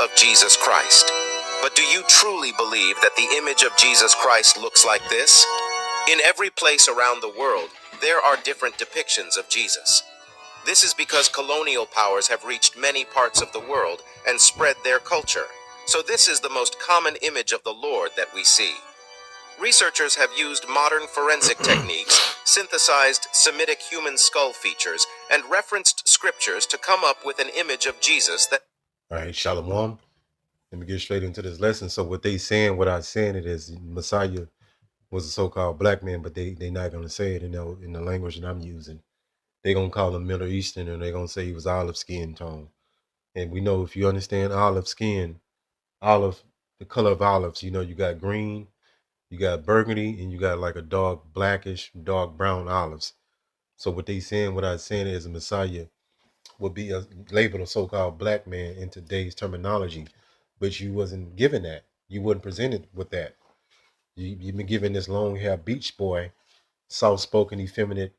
of Jesus Christ. But do you truly believe that the image of Jesus Christ looks like this? In every place around the world, there are different depictions of Jesus. This is because colonial powers have reached many parts of the world and spread their culture. So this is the most common image of the Lord that we see. Researchers have used modern forensic techniques, synthesized Semitic human skull features, and referenced scriptures to come up with an image of Jesus that... All right, Shalom. Let me get straight into this lesson. So what they saying, what I saying it is Messiah was a so-called black man, but they not going to say it in the language that I'm using. They're going to call him Middle Eastern, and they're going to say he was olive skin tone. And we know if you understand olive skin, olive, the color of olives, you know, you got green, you got burgundy, and you got like a dark blackish, dark brown olives. So what they saying, what I saying is a Messiah would be labeled a so-called black man in today's terminology, but you wasn't given that. You wasn't presented with that. You've been given this long hair beach boy, soft-spoken, effeminate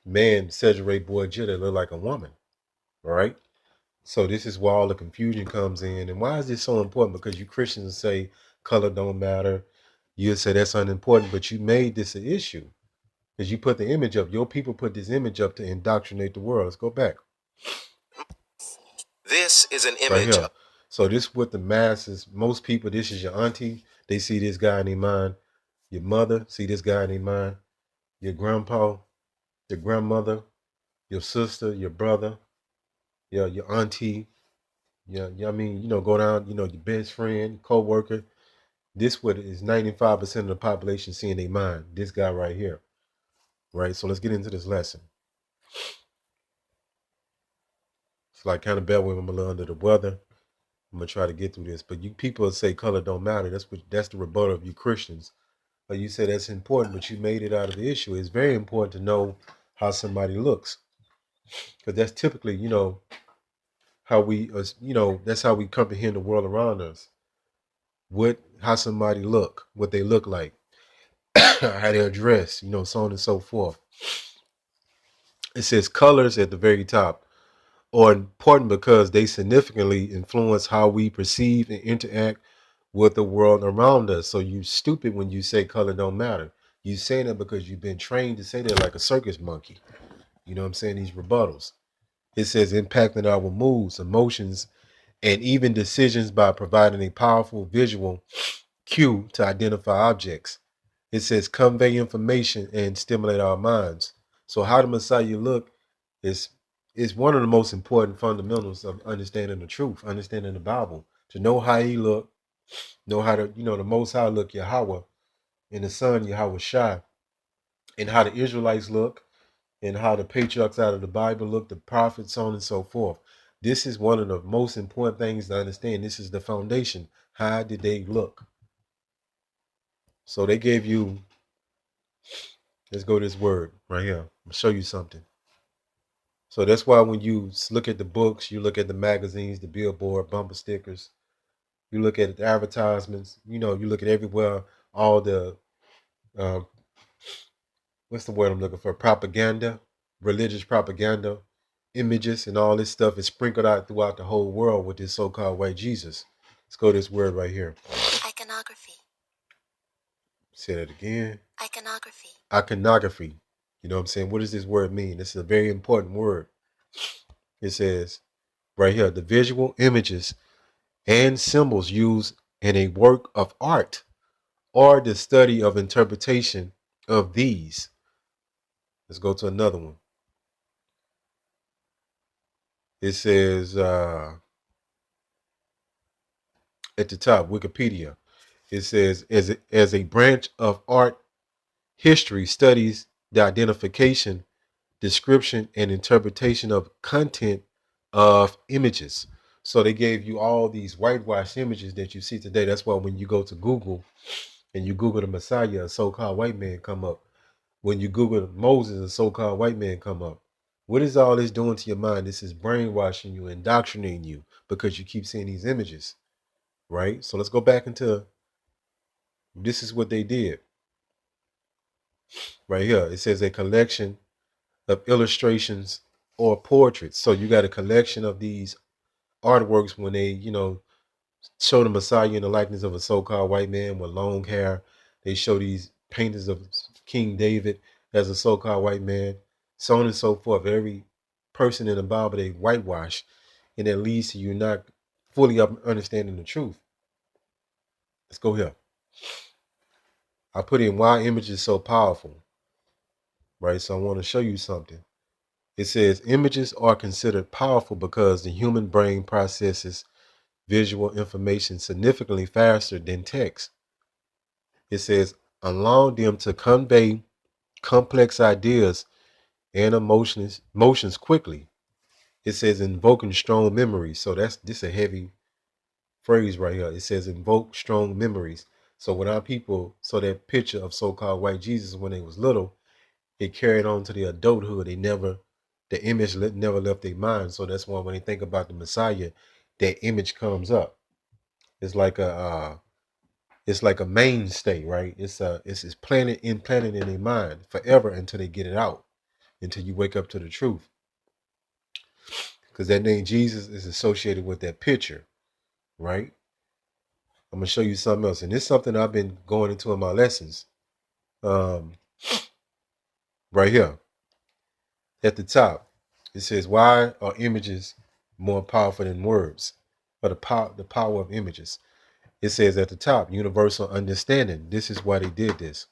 man, Cedric boy that look like a woman. All right. So this is where all the confusion comes in. And why is this so important? Because you Christians say color don't matter. You say that's unimportant, but you made this an issue because you put the image up. Your people put this image up to indoctrinate the world. Let's go back. This is an image. Right here. So this is what the masses, most people, this is your auntie. They see this guy in their mind. Your mother see this guy in their mind. Your grandpa, your grandmother, your sister, your brother, your auntie. Yeah, I mean, go down, your best friend, co-worker. This what is 95% of the population seeing their mind. This guy right here. Right? So let's get into this lesson. It's like kind of bad when I'm a little under the weather. I'm gonna try to get through this. But you people say color don't matter. That's the rebuttal of you Christians. But you say that's important, but you made it out of the issue. It's very important to know how somebody looks. Because that's typically, how we that's how we comprehend the world around us. How somebody look, what they look like, how they're dressed, so on and so forth. It says colors at the very top are important because they significantly influence how we perceive and interact with the world around us. So you stupid when you say color don't matter. You saying that because you've been trained to say that like a circus monkey. You know what I'm saying? These rebuttals. It says impacting our moods, emotions, and even decisions by providing a powerful visual cue to identify objects. It says convey information and stimulate our minds. So how the Messiah look is one of the most important fundamentals of understanding the truth, understanding the Bible. To know how he look, know how to, the Most High look, Yahweh, and the Son, Yahweh Shai, and how the Israelites look, and how the patriarchs out of the Bible look, the prophets, so on and so forth. This is one of the most important things to understand. This is the foundation. How did they look? So they gave you, let's go to this word right here. I'll show you something. So that's why when you look at the books, you look at the magazines, the billboard, bumper stickers, you look at the advertisements, you look at everywhere, all the, what's the word I'm looking for? Propaganda, religious propaganda, images, and all this stuff is sprinkled out throughout the whole world with this so-called white Jesus. Let's go to this word right here. Iconography. Say that again. Iconography. Iconography. You know what I'm saying? What does this word mean? This is a very important word. It says right here, the visual images and symbols used in a work of art or the study of interpretation of these. Let's go to another one. It says at the top, Wikipedia. It says as a branch of art history studies the identification, description, and interpretation of content of images. So they gave you all these whitewashed images that you see today. That's why when you go to Google and you Google the Messiah, a so-called white man come up. When you Google Moses, a so-called white man come up. What is all this doing to your mind? This is brainwashing you, indoctrinating you because you keep seeing these images, right? So let's go back into, this is what they did right here. It says a collection of illustrations or portraits. So you got a collection of these artworks when they, show the Messiah in the likeness of a so-called white man with long hair. They show these paintings of King David as a so-called white man, so on and so forth. Every person in the Bible they whitewash, and that leads to you not fully understanding the truth. Let's go here. I put in why image is so powerful, right? So I want to show you something. It says images are considered powerful because the human brain processes visual information significantly faster than text. It says allowing them to convey complex ideas and emotions quickly. It says invoking strong memories. So this a heavy phrase right here. It says invoke strong memories. So when our people saw that picture of so-called white Jesus when they was little, it carried on to the adulthood. The image never left their mind. So that's why when they think about the Messiah, that image comes up. It's like a mainstay, right? It's implanted in their mind forever until they get it out, until you wake up to the truth. Because that name Jesus is associated with that picture, right? I'm gonna show you something else, and it's something I've been going into in my lessons. Um, right here at the top, it says, "Why are images more powerful than words?" Or the power of images. It says at the top, universal understanding. This is why they did this.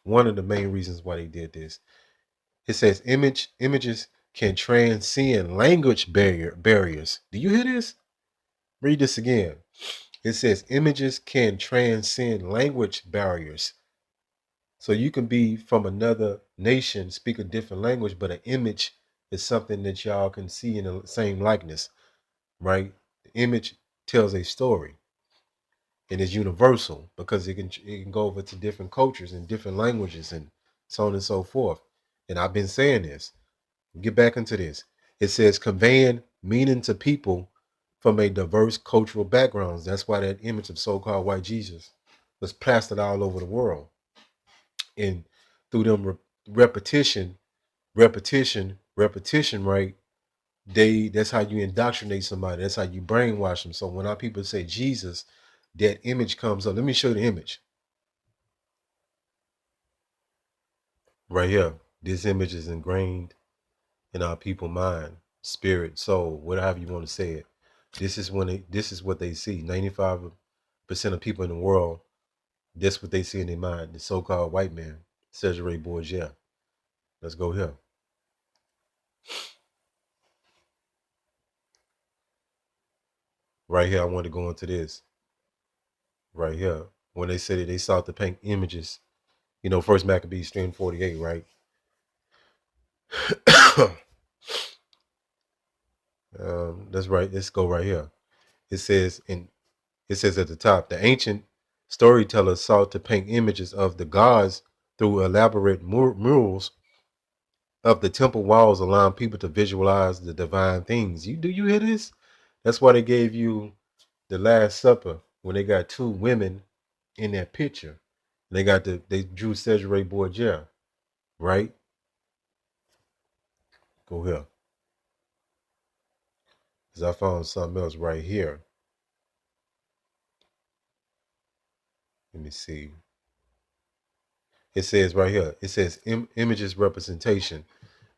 One of the main reasons why they did this. It says images can transcend language barriers. Do you hear this? Read this again. It says images can transcend language barriers. So you can be from another nation, speak a different language, but an image is something that y'all can see in the same likeness, right? The image tells a story and is universal because it can go over to different cultures and different languages and so on and so forth. And I've been saying this. Get back into this. It says conveying meaning to people from a diverse cultural backgrounds. That's why that image of so-called white Jesus was plastered all over the world. And through them repetition, right? That's how you indoctrinate somebody. That's how you brainwash them. So when our people say Jesus, that image comes up. Let me show you the image right here. This image is ingrained in our people mind, spirit, soul, whatever you want to say it. This is what they see. 95% of people in the world, that's what they see in their mind. The so-called white man, Cesare Borgia. Let's go here. Right here, I want to go into this. Right here. When they said they sought to paint images, First Maccabees 3:48, right? That's right. Let's go right here. It says at the top, the ancient storytellers sought to paint images of the gods through elaborate murals of the temple walls, allowing people to visualize the divine things. Do you hear this? That's why they gave you the Last Supper when they got two women in that picture. They drew Cesare Borgia, right? Go here. Because I found something else right here. Let me see. It says right here, it says images representation.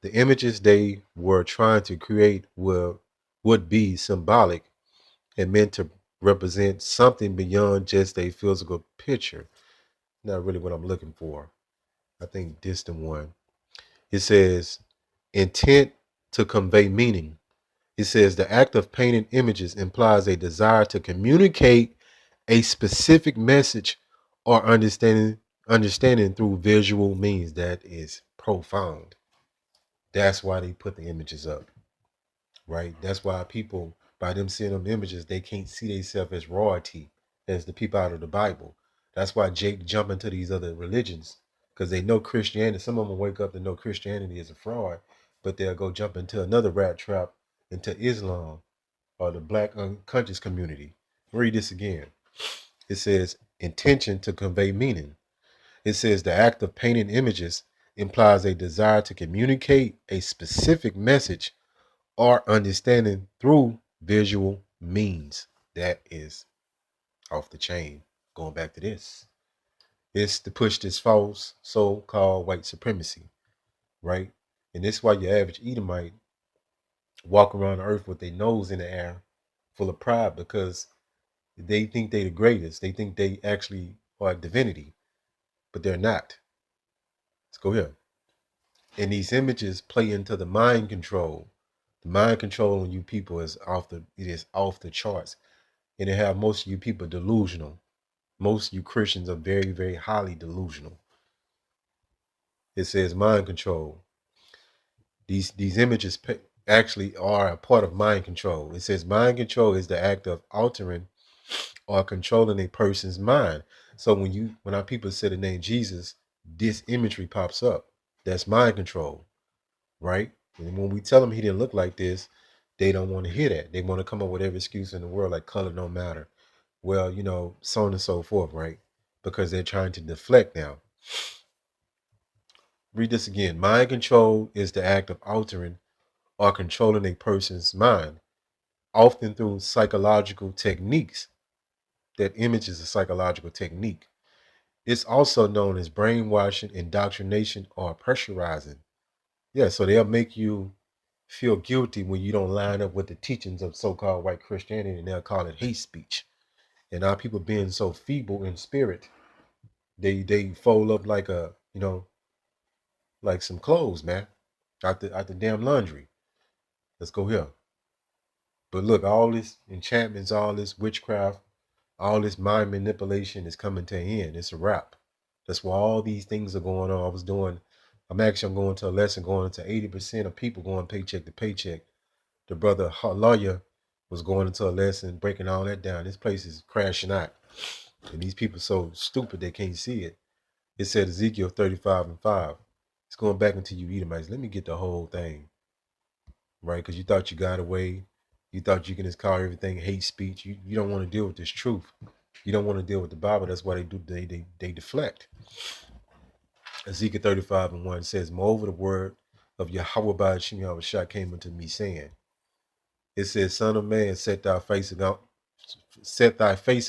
The images they were trying to create would be symbolic and meant to represent something beyond just a physical picture. Not really what I'm looking for. I think this the one. It says intent to convey meaning. It says the act of painting images implies a desire to communicate a specific message or understanding through visual means. That is profound. That's why they put the images up, right? That's why people, by them seeing them images, they can't see themselves as royalty, as the people out of the Bible. That's why Jake jump into these other religions because they know Christianity. Some of them wake up and know Christianity is a fraud, but they'll go jump into another rat trap, into Islam or the black unconscious community. Read this again. It says intention to convey meaning. It says the act of painting images implies a desire to communicate a specific message or understanding through visual means. That is off the chain. Going back to this. It's to push this false so-called white supremacy, right? And this is why your average Edomite walk around the earth with their nose in the air full of pride, because they think they the greatest. They think they actually are divinity, but they're not. Let's go here. And these images play into the mind control. The mind control on you people is off the charts. And it have most of you people delusional. Most of you Christians are very, very highly delusional. It says mind control. These images actually are a part of mind control. It says mind control is the act of altering or controlling a person's mind. So when our people say the name Jesus, this imagery pops up. That's mind control, right? And when we tell them he didn't look like this, they don't want to hear that. They want to come up with every excuse in the world, like color don't matter. Well, so on and so forth, right? Because they're trying to deflect now. Read this again. Mind control is the act of altering or controlling a person's mind, often through psychological techniques. That image is a psychological technique. It's also known as brainwashing, indoctrination, or pressurizing. Yeah, so they'll make you feel guilty when you don't line up with the teachings of so-called white Christianity, and they'll call it hate speech. And our people being so feeble in spirit, they fold up like like some clothes, man, out the damn laundry. Let's go here. But look, all this enchantments, all this witchcraft, all this mind manipulation is coming to an end. It's a wrap. That's why all these things are going on. I'm going to a lesson going into 80% of people going paycheck to paycheck. The brother lawyer was going into a lesson, breaking all that down. This place is crashing out. And these people so stupid they can't see it. It said Ezekiel 35:5. It's going back into you Edomites. Let me get the whole thing, right? Because you thought you got away. You thought you can just call everything hate speech. You don't want to deal with this truth. You don't want to deal with the Bible. That's why they deflect. Ezekiel 35:1 says, moreover, the word of Yahweh by Hashem Yahushua came unto me, saying, it says, son of man, set thy face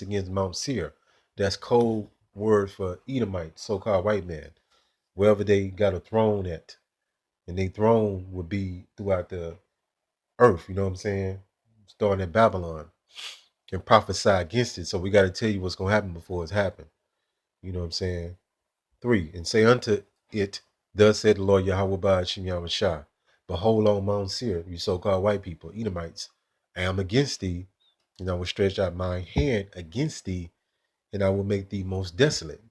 against Mount Seir. That's code word for Edomite, so-called white man, wherever they got a throne at. And their throne would be throughout the earth, you know what I'm saying? Starting at Babylon, and prophesy against it. So we got to tell you what's going to happen before it's happened. You know what I'm saying? 3, and say unto it, thus said the Lord Yahweh Ba'ashim Yahushua, behold on Mount Seir, you so-called white people, Edomites, I am against thee, and I will stretch out my hand against thee, and I will make thee most desolate.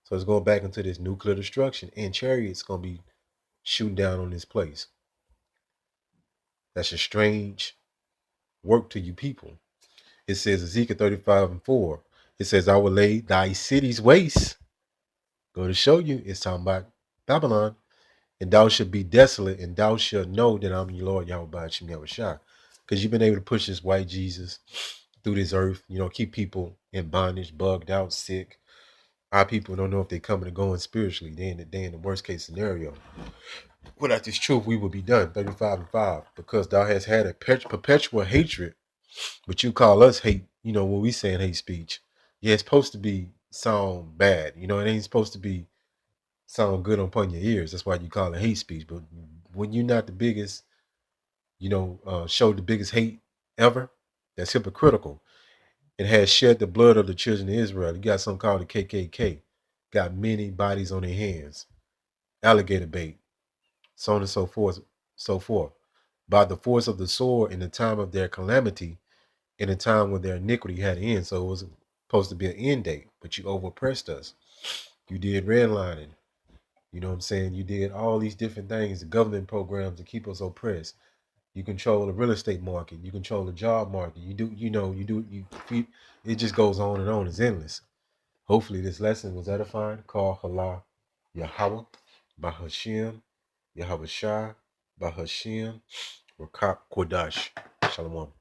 So it's going back into this nuclear destruction, and chariots going to be shooting down on this place. That's a strange work to you people. It says Ezekiel 35:4. It says, I will lay thy cities waste. Go to show you, it's talking about Babylon. And thou shalt be desolate, and thou shalt know that I'm your Lord Yahweh Ba'ashim Yahushua. Because you've been able to push this white Jesus through this earth, keep people in bondage, bugged out, sick. Our people don't know if they're coming or going spiritually. They in the worst case scenario. Without this truth, we would be done. 35:5. Because thou hast had a perpetual hatred, but you call us hate, when we saying hate speech. Yeah, it's supposed to be sound bad. It ain't supposed to be sound good upon your ears. That's why you call it hate speech. But when you're not the biggest, show the biggest hate ever, that's hypocritical. It has shed the blood of the children of Israel. You got something called the KKK. Got many bodies on their hands. Alligator bait. So on and so forth. So forth. By the force of the sword in the time of their calamity, in a time when their iniquity had an end. So it was supposed to be an end date, but you overpressed us. You did redlining. You know what I'm saying? You did all these different things, the government programs to keep us oppressed. You control the real estate market. You control the job market. It just goes on and on. It's endless. Hopefully this lesson was edifying. Call Hala Yahweh, Bahashim, Yahweh Shah, Bahashim, Rakak Kodash. Shalom.